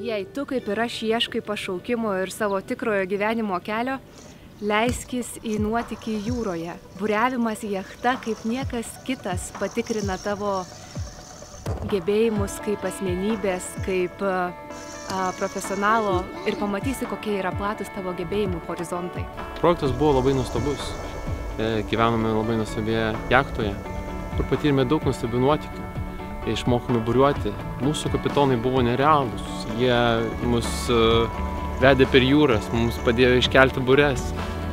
Jei tu kaip ir aš ieškai pašaukimo ir savo tikrojo gyvenimo kelio, leiskis į nuotykį jūroje. Buriavimas jachta kaip niekas kitas patikrina tavo gebėjimus kaip asmenybės, kaip profesionalo ir pamatysi, kokie yra platus tavo gebėjimų horizontai. Projektas buvo labai nuostabus. Gyvenome labai nuostabioje jachtoje, kur patyrėme daug nuostabių nuotykių. Išmokome buriuoti. Mūsų kapitonai buvo nerealūs. Jie mus vedė per jūras, mums padėjo iškelti bures,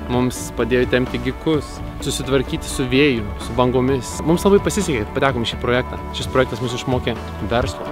mums padėjo tempti gikus, susitvarkyti su vėju, su bangomis. Mums labai pasisekė, kad patekom į šį projektą. Šis projektas mus išmokė verslo.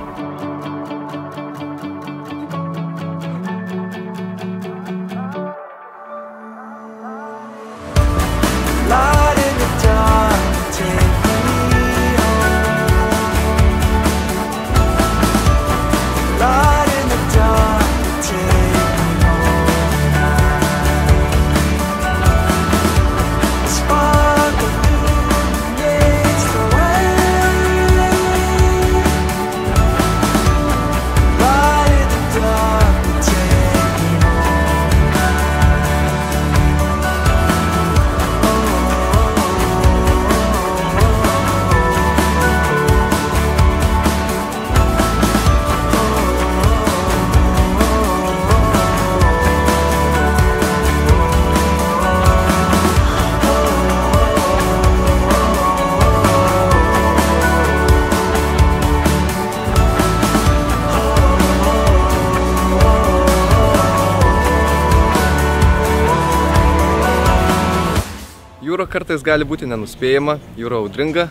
Jūra kartais gali būti nenuspėjama, jūra audringa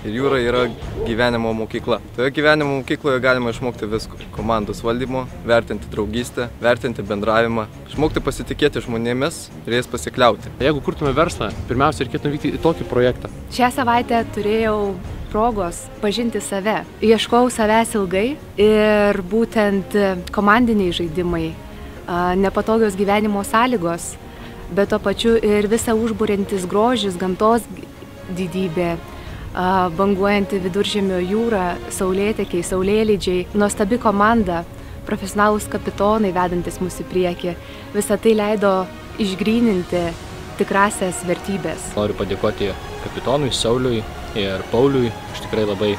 ir jūra yra gyvenimo mokykla. Toje gyvenimo mokykloje galima išmokti visko. Komandos valdymo, vertinti draugystę, vertinti bendravimą, išmokti pasitikėti žmonėmis ir jais pasikliauti. Jeigu kurtume verslą, pirmiausia reikėtų vykti į tokį projektą. Šią savaitę turėjau progos pažinti save. Ieškojau savęs ilgai ir būtent komandiniai žaidimai, nepatogios gyvenimo sąlygos, bet to pačiu ir visa užburiantis grožis, gamtos didybė, banguojanti viduržemio jūra, saulėtekiai, saulėlydžiai, nuostabi komanda, profesionalūs kapitonai vedantis mus į priekį. Visą tai leido išgryninti tikrasias vertybės. Noriu padėkoti kapitonui Sauliui ir Pauliui už tikrai labai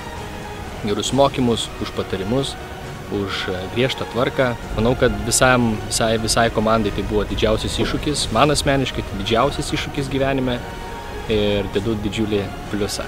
gerus mokymus, už patarimus, už griežtą tvarką. Manau, kad visai komandai tai buvo didžiausias iššūkis, man asmeniškai tai didžiausias iššūkis gyvenime ir dedu didžiulį pliusą.